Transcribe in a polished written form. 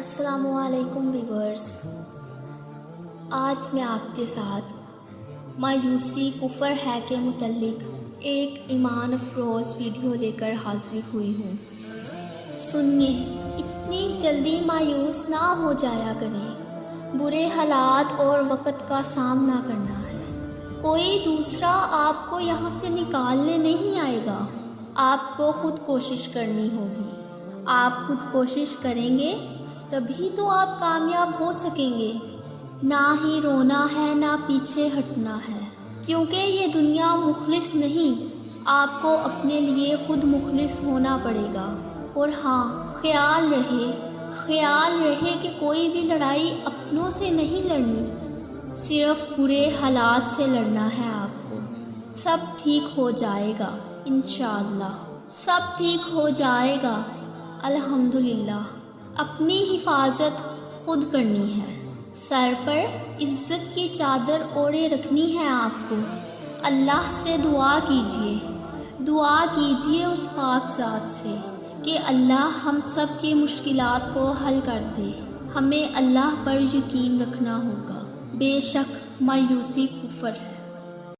السلام علیکم ویورز، آج میں آپ کے ساتھ مایوسی کفر ہے کے متعلق ایک ایمان افروز ویڈیو لے کر حاضر ہوئی ہوں۔ سنیے، اتنی جلدی مایوس نہ ہو جایا کریں، برے حالات اور وقت کا سامنا کرنا ہے، کوئی دوسرا آپ کو یہاں سے نکالنے نہیں آئے گا، آپ کو خود کوشش کرنی ہوگی۔ آپ خود کوشش کریں گے تبھی تو آپ کامیاب ہو سکیں گے۔ نہ ہی رونا ہے نہ پیچھے ہٹنا ہے، کیونکہ یہ دنیا مخلص نہیں، آپ کو اپنے لیے خود مخلص ہونا پڑے گا۔ اور ہاں، خیال رہے کہ کوئی بھی لڑائی اپنوں سے نہیں لڑنی، صرف برے حالات سے لڑنا ہے آپ کو۔ سب ٹھیک ہو جائے گا، انشاءاللہ سب ٹھیک ہو جائے گا، الحمدللہ۔ اپنی حفاظت خود کرنی ہے، سر پر عزت کی چادر اوڑھے رکھنی ہے آپ کو۔ اللہ سے دعا کیجیے اس پاک ذات سے کہ اللہ ہم سب کی مشکلات کو حل کر دے۔ ہمیں اللہ پر یقین رکھنا ہوگا، بے شک مایوسی کفر ہے۔